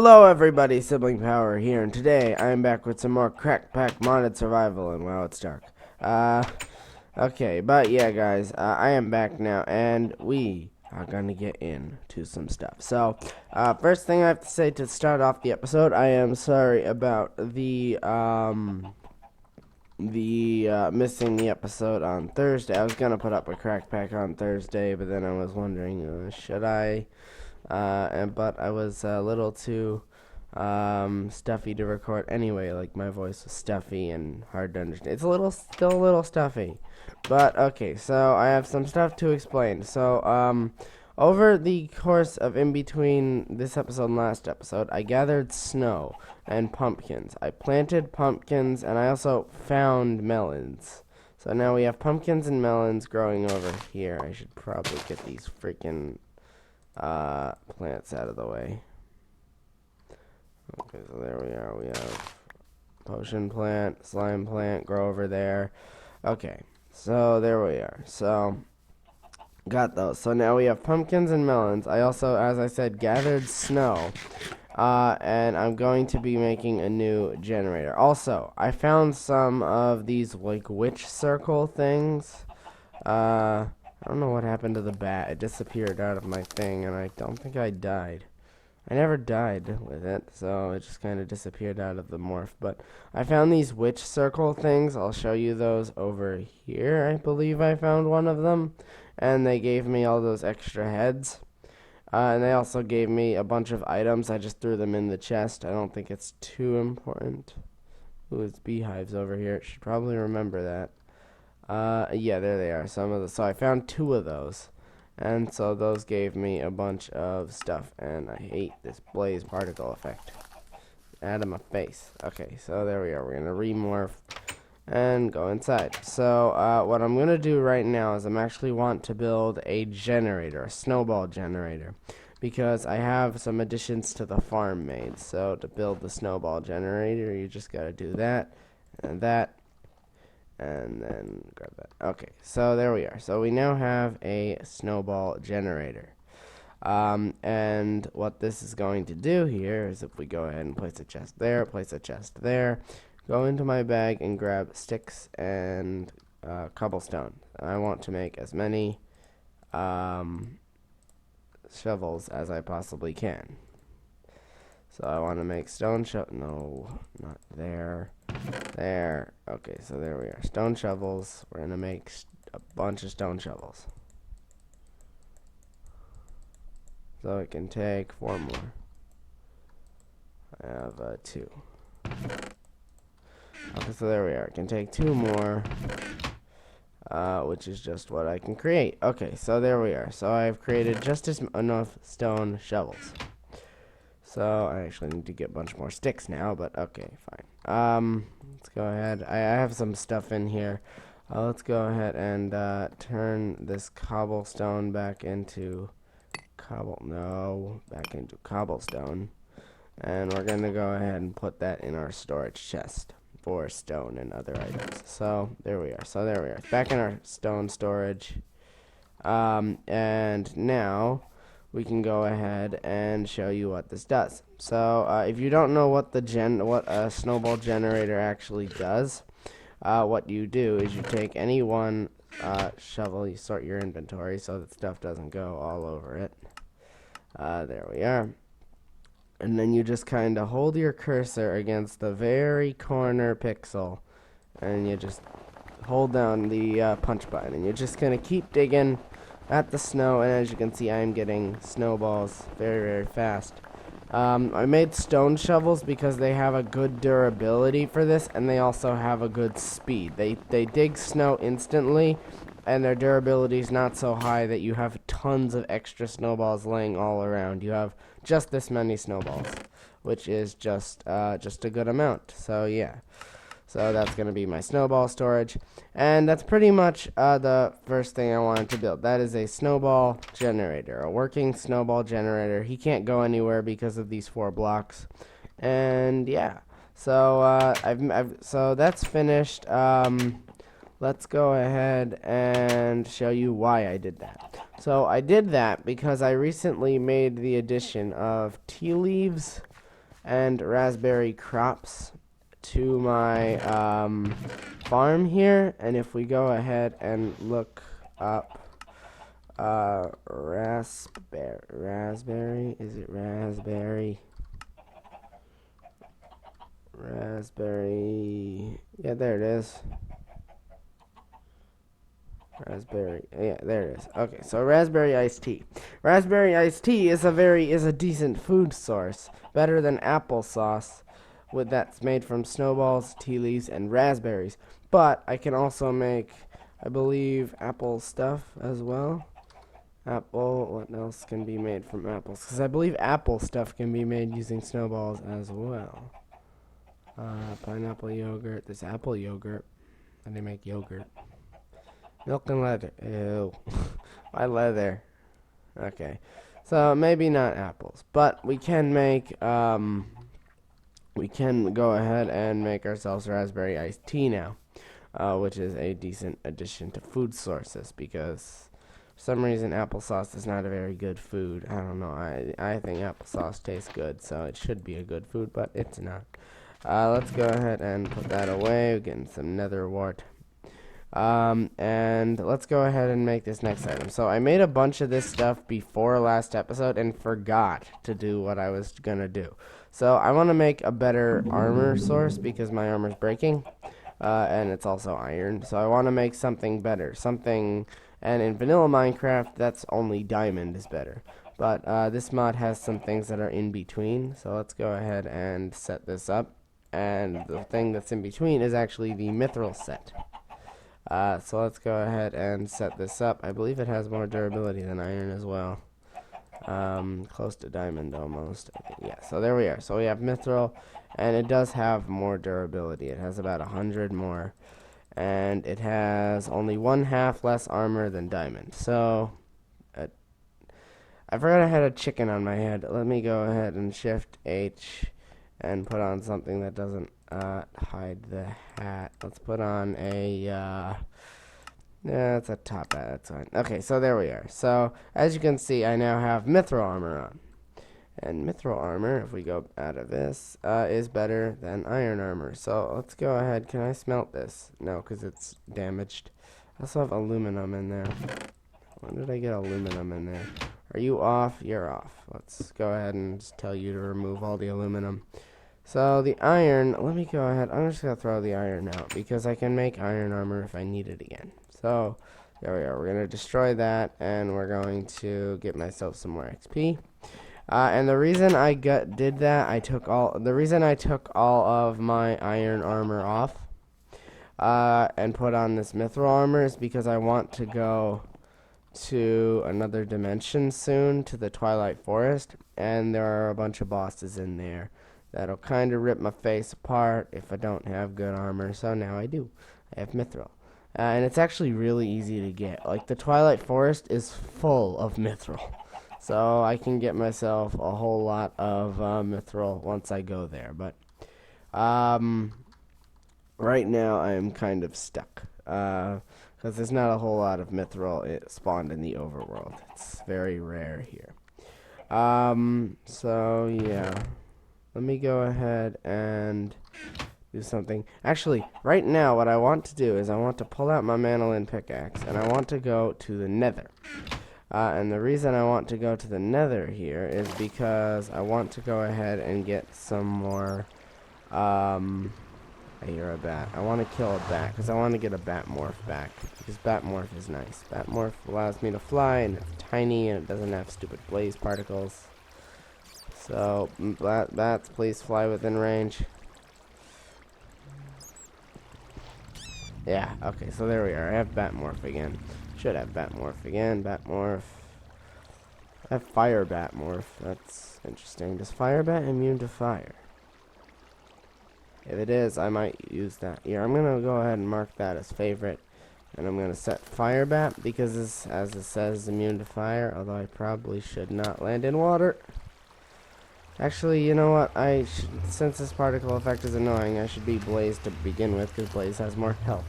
Hello everybody, Sibling Power here, and today I am back with some more Crackpack Modded Survival, and wow, it's dark. Okay, but yeah guys, I am back now, and we are gonna get into some stuff. So, first thing I have to say to start off the episode, I am sorry about the missing the episode on Thursday. I was gonna put up a Crackpack on Thursday, but then I was wondering, should I? But I was a little too stuffy to record anyway. Like, my voice was stuffy and hard to understand. It's still a little stuffy, but okay. So I have some stuff to explain. So over the course of in between this episode and last episode, I gathered snow and pumpkins. I planted pumpkins, and I also found melons. So now we have pumpkins and melons growing over here. I should probably get these freaking plants out of the way. Okay, so there we are. We have potion plant, slime plant, grow over there. Okay, so there we are. So got those. So now we have pumpkins and melons. I also, as I said, gathered snow. And I'm going to be making a new generator. Also, I found some of these like witch circle things. I don't know what happened to the bat. It disappeared out of my thing, and I don't think I died. I never died with it, so it just kind of disappeared out of the morph. But I found these witch circle things. I'll show you those over here. I believe I found one of them. And they gave me all those extra heads. And they also gave me a bunch of items. I just threw them in the chest. I don't think it's too important. Ooh, it's beehives over here. It should probably remember that. Yeah, there they are. So I found 2 of those. And so those gave me a bunch of stuff. And I hate this blaze particle effect. Out of my face. Okay, so there we are. We're going to remorph and go inside. So what I'm going to do right now is I'm actually want to build a generator, a snowball generator. Because I have some additions to the farm made. So to build the snowball generator, you just got to do that and that. And then grab that. Okay, so there we are. So we now have a snowball generator. And what this is going to do here is if we go ahead and place a chest there, place a chest there, go into my bag and grab sticks and cobblestone. I want to make as many shovels as I possibly can. So I want to make stone no, not there. There. Okay, so there we are. Stone shovels. We're going to make a bunch of stone shovels. So it can take 4 more. I have 2. Okay, so there we are. It can take 2 more, which is just what I can create. Okay, so there we are. So I've created just enough stone shovels. So I actually need to get a bunch more sticks now, but okay, fine. Let's go ahead. I have some stuff in here. Let's go ahead and turn this cobblestone back into back into cobblestone. And we're going to go ahead and put that in our storage chest for stone and other items. So there we are. It's back in our stone storage. And now we can go ahead and show you what this does. So if you don't know what a snowball generator actually does, what you do is you take any one shovel, you sort your inventory so that stuff doesn't go all over it. There we are. And then you just kind of hold your cursor against the very corner pixel, and you just hold down the punch button, and you're just going to keep digging at the snow, and as you can see, I'm getting snowballs very, very fast. I made stone shovels because they have a good durability for this, and they also have a good speed. They dig snow instantly, and their durability is not so high that you have tons of extra snowballs laying all around. You have just this many snowballs, which is just a good amount. So yeah. So that's going to be my snowball storage. And that's pretty much the first thing I wanted to build. That is a snowball generator, a working snowball generator. He can't go anywhere because of these 4 blocks. And yeah, so so that's finished. Let's go ahead and show you why I did that. So I did that because I recently made the addition of tea leaves and raspberry crops to my farm here. And if we go ahead and look up raspberry, is it raspberry? Raspberry, yeah, there it is. Raspberry, yeah, there it is. Okay, so raspberry iced tea. Raspberry iced tea is a decent food source, better than applesauce, that's made from snowballs, tea leaves, and raspberries. But I can also make, I believe, apple stuff as well. Apple, what else can be made from apples? Because I believe apple stuff can be made using snowballs as well. Pineapple yogurt. There's apple yogurt. And they make yogurt. Milk and leather. Ew. Why leather? Okay. So maybe not apples. But we can make, we can go ahead and make ourselves raspberry iced tea now. Which is a decent addition to food sources, because for some reason applesauce is not a very good food. I don't know. I think applesauce tastes good, so it should be a good food, but it's not. Let's go ahead and put that away. We're getting some nether wart. And let's go ahead and make this next item. So I made a bunch of this stuff before last episode and forgot to do what I was gonna do. So I want to make a better armor source because my armor's breaking. And it's also iron. So I want to make something better. And in vanilla Minecraft, that's only diamond is better. But this mod has some things that are in between. So let's go ahead and set this up. And the thing that's in between is actually the mithril set. So let's go ahead and set this up. I believe it has more durability than iron as well. Close to diamond almost. Okay, yeah, so there we are. So we have mithril, and it does have more durability. It has about 100 more. And it has only 1/2 less armor than diamond. So, I forgot I had a chicken on my head. Let me go ahead and Shift H and put on something that doesn't hide the hat. Let's put on a, yeah, it's a top hat, that's fine. Okay, so there we are. So, as you can see, I now have mithril armor on. And mithril armor, if we go out of this, is better than iron armor. So let's go ahead. Can I smelt this? No, because it's damaged. I also have aluminum in there. When did I get aluminum in there? Are you off? You're off. Let's go ahead and just tell you to remove all the aluminum. So the iron, let me go ahead. I'm just going to throw the iron out because I can make iron armor if I need it again. So there we are. We're going to destroy that, and we're going to get myself some more XP. And the reason I did that, the reason I took all of my iron armor off, and put on this mithril armor is because I want to go to another dimension soon, to the Twilight Forest, and there are a bunch of bosses in there that'll kind of rip my face apart if I don't have good armor, so now I do. I have mithril. And it's actually really easy to get. Like, the Twilight Forest is full of mithril. So I can get myself a whole lot of mithril once I go there. But right now I am kind of stuck. Because there's not a whole lot of mithril spawned in the overworld. It's very rare here. So yeah. Let me go ahead and do something. Actually, right now what I want to do is I want to pull out my mandolin pickaxe and I want to go to the nether. And the reason I want to go to the nether here is because I want to go ahead and get some more, I hear a bat. I want to kill a bat because I want to get a bat morph back. Because bat morph is nice. Bat morph allows me to fly, and it's tiny and it doesn't have stupid blaze particles. So, bats, please fly within range. Yeah, okay, so there we are. I have bat morph again. Should have bat morph again. Bat morph. I have fire bat morph. That's interesting. Does fire bat immune to fire? If it is, I might use that. Here, I'm gonna go ahead and mark that as favorite, and I'm gonna set fire bat because this, as it says, immune to fire. Although I probably should not land in water. Actually, you know what? Since this particle effect is annoying, I should be blaze to begin with because blaze has more health.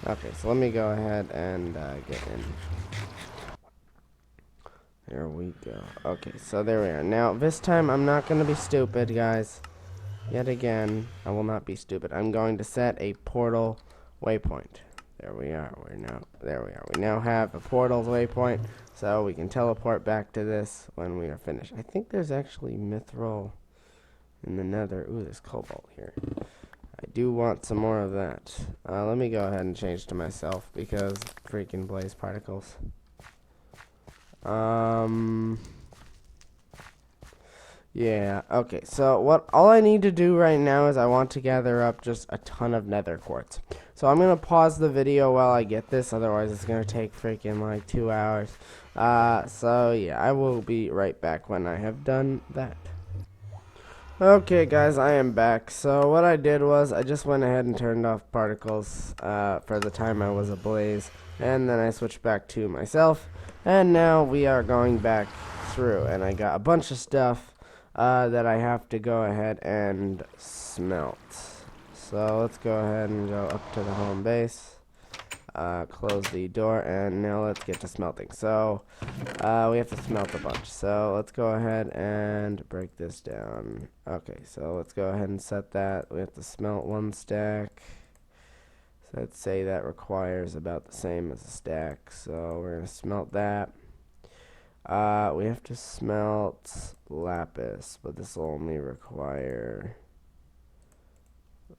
Okay, so let me go ahead and get in. There we go. Okay, so there we are. Now, this time I'm not going to be stupid, guys. Yet again, I will not be stupid. I'm going to set a portal waypoint. There we are. There we are. We now have a portal's waypoint, so we can teleport back to this when we are finished. I think there's actually mithril in the nether. Ooh, there's cobalt here. I do want some more of that. Let me go ahead and change to myself because freaking blaze particles. Yeah, okay, so all I need to do right now is I want to gather up just a ton of nether quartz. So I'm going to pause the video while I get this, otherwise it's going to take freaking like 2 hours. So yeah, I will be right back when I have done that. Okay guys, I am back. So what I did was I just went ahead and turned off particles for the time I was ablaze, and then I switched back to myself, and now we are going back through, and I got a bunch of stuff that I have to go ahead and smelt. So let's go ahead and go up to the home base, close the door, and now let's get to smelting. So we have to smelt a bunch. So let's go ahead and break this down. Okay, so let's go ahead and set that. We have to smelt 1 stack. So let's say that requires about the same as a stack. So we're going to smelt that. We have to smelt lapis, but this will only require,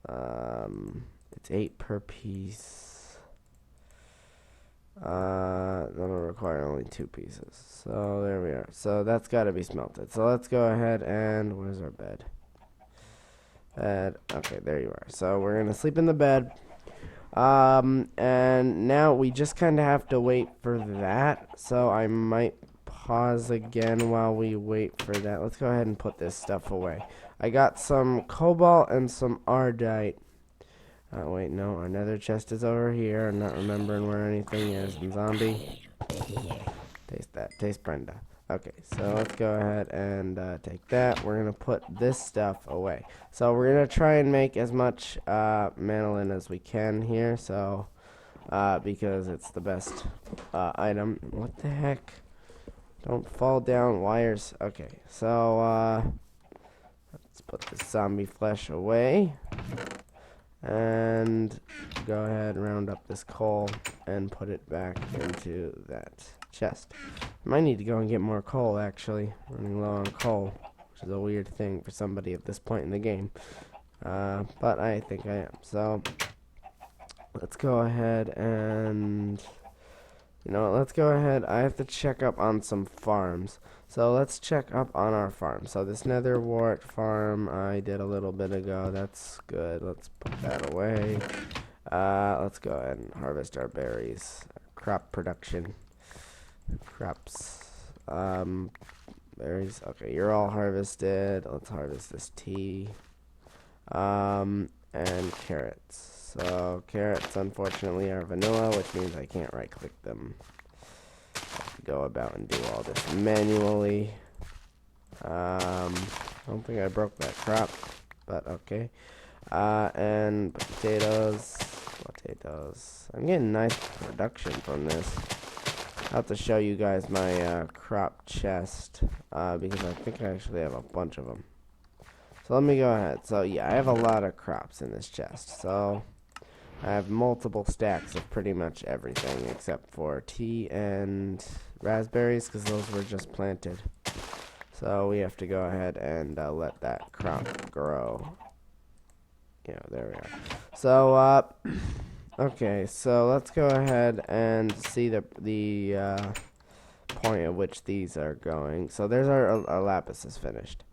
it's 8 per piece. That'll require only 2 pieces. So there we are. So that's got to be smelted. So let's go ahead and, where's our bed? Bed. Okay, there you are. So we're going to sleep in the bed. And now we just kind of have to wait for that. So I might pause again while we wait for that. Let's go ahead and put this stuff away. I got some cobalt and some ardite. Wait, no, our nether chest is over here. I'm not remembering where anything is. And zombie. Taste that. Taste Brenda. Okay, so let's go ahead and take that. We're going to put this stuff away. So we're going to try and make as much manolin as we can here. So, because it's the best item. What the heck? Don't fall down wires. Okay, so let's put the zombie flesh away. And go ahead and round up this coal and put it back into that chest. I might need to go and get more coal, actually. Running low on coal, which is a weird thing for somebody at this point in the game. But I think I am. So let's go ahead and, you know, let's go ahead. I have to check up on some farms. So let's check up on our farm. So this nether wart farm I did a little bit ago. That's good. Let's put that away. Let's go ahead and harvest our berries. Crop production. Crops. Berries. Okay, you're all harvested. Let's harvest this tea. And carrots. So carrots, unfortunately, are vanilla, which means I can't right-click them. Go about and do all this manually. I don't think I broke that crop, but okay. And potatoes. I'm getting nice production from this. I'll have to show you guys my crop chest, because I think I actually have a bunch of them. So let me go ahead. So yeah, I have a lot of crops in this chest. So I have multiple stacks of pretty much everything except for tea and raspberries, because those were just planted. So we have to go ahead and let that crop grow. Yeah, there we are. So okay, so let's go ahead and see the point at which these are going. So there's our lapis is finished.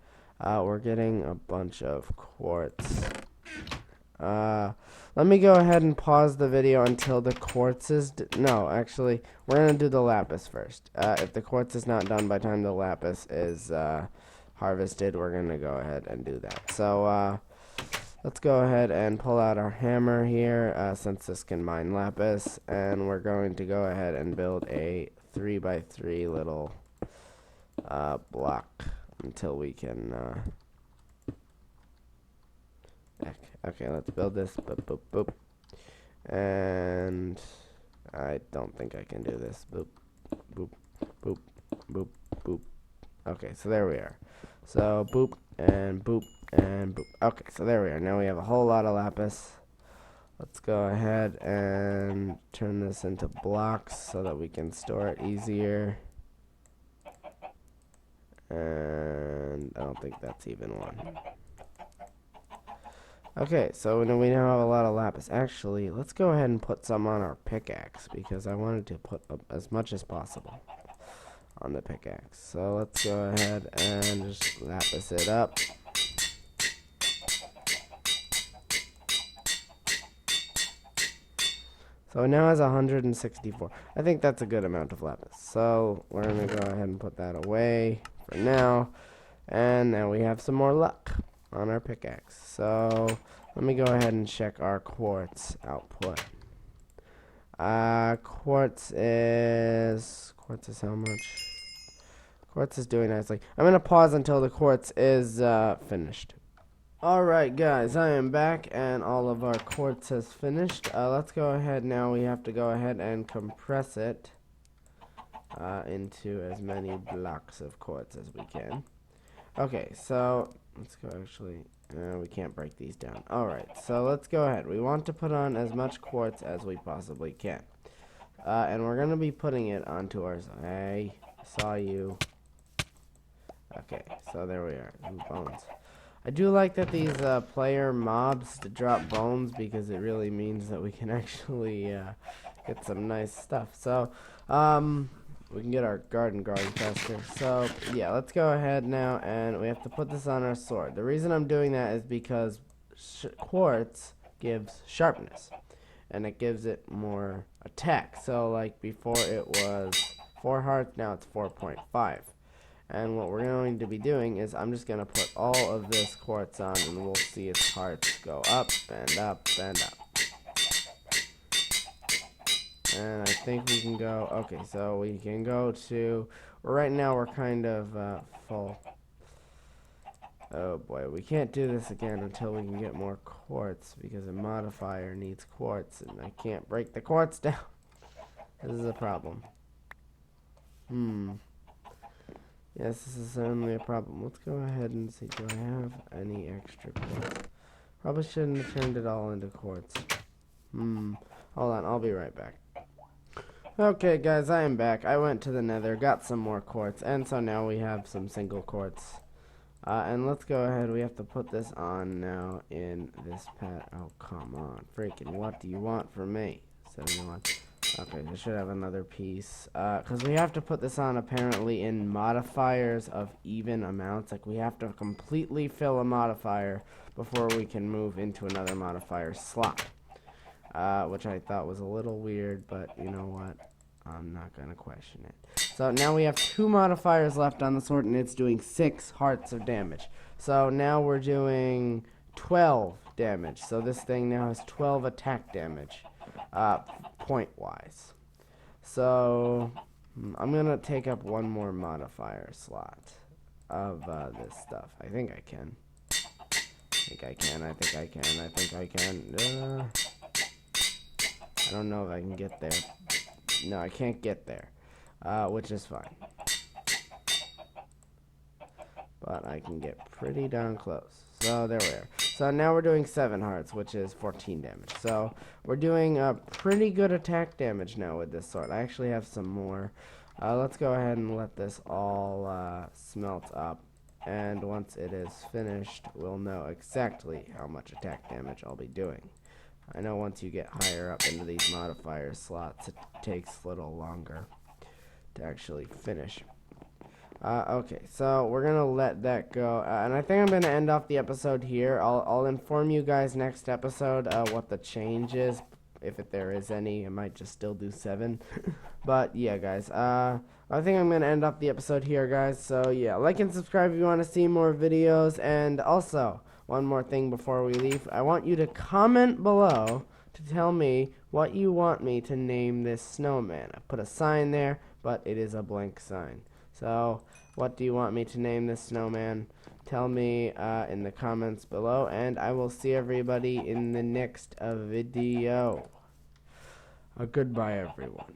We're getting a bunch of quartz. Let me go ahead and pause the video until the quartz is... No, actually, we're going to do the lapis first. If the quartz is not done by the time the lapis is harvested, we're going to go ahead and do that. So, let's go ahead and pull out our hammer here, since this can mine lapis. And we're going to go ahead and build a 3x3 little block until we can... Okay, let's build this. Boop, boop, boop. And I don't think I can do this. Boop, boop, boop, boop, boop. Okay, so there we are. So boop and boop and boop. Okay, so there we are. Now we have a whole lot of lapis. Let's go ahead and turn this into blocks so that we can store it easier. And I don't think that's even one. Okay, so now we now have a lot of lapis. Actually, let's go ahead and put some on our pickaxe because I wanted to put up as much as possible on the pickaxe. So let's go ahead and just lapis it up. So it now has 164. I think that's a good amount of lapis. So we're going to go ahead and put that away for now. And now we have some more luck on our pickaxe. So let me go ahead and check our quartz output. Quartz is how much? Quartz is doing nicely. I'm going to pause until the quartz is finished. Alright guys, I am back and all of our quartz has finished. Let's go ahead now. We have to go ahead and compress it into as many blocks of quartz as we can. Okay, so let's go actually. We can't break these down. Alright, so let's go ahead. We want to put on as much quartz as we possibly can. And we're going to be putting it onto our... Hey, saw you. Okay, so there we are. Ooh, bones. I do like that these player mobs to drop bones because it really means that we can actually get some nice stuff. So, we can get our garden growing faster. So, yeah, let's go ahead now and we have to put this on our sword. The reason I'm doing that is because quartz gives sharpness and it gives it more attack. So, like before it was 4 hearts, now it's 4.5. And what we're going to be doing is I'm just going to put all of this quartz on and we'll see its hearts go up and up and up. And I think we can go, okay, so we can go to, right now we're kind of full. Oh boy, we can't do this again until we can get more quartz because a modifier needs quartz and I can't break the quartz down. This is a problem. Yes, this is certainly a problem. Let's go ahead and see. Do I have any extra quartz? Probably shouldn't have turned it all into quartz. Hold on, I'll be right back. Okay, guys, I am back. I went to the nether, got some more quartz, and so now we have some single quartz. And let's go ahead. We have to put this on now in this pad. Oh, come on. Freaking, what do you want from me? 71. Okay, I should have another piece. Because we have to put this on apparently in modifiers of even amounts. Like we have to completely fill a modifier before we can move into another modifier slot. Which I thought was a little weird, but you know what? I'm not going to question it. So now we have 2 modifiers left on the sword and it's doing 6 hearts of damage. So now we're doing 12 damage. So this thing now has 12 attack damage. Point-wise. So, I'm going to take up one more modifier slot of this stuff. I think I can. I don't know if I can get there. No, I can't get there. Which is fine. But I can get pretty darn close. So there we are. So now we're doing 7 hearts, which is 14 damage. So we're doing pretty good attack damage now with this sword. I actually have some more. Let's go ahead and let this all smelt up. And once it is finished, we'll know exactly how much attack damage I'll be doing. I know once you get higher up into these modifier slots, it takes a little longer to actually finish. Okay, so we're going to let that go. And I think I'm going to end off the episode here. I'll inform you guys next episode what the change is. If there is any, I might just still do 7. But, yeah, guys. I think I'm going to end off the episode here, guys. So, yeah, like and subscribe if you want to see more videos. And also, one more thing before we leave. I want you to comment below to tell me what you want me to name this snowman. I put a sign there, but it is a blank sign. So, what do you want me to name this snowman? Tell me in the comments below, and I will see everybody in the next video. Goodbye, everyone.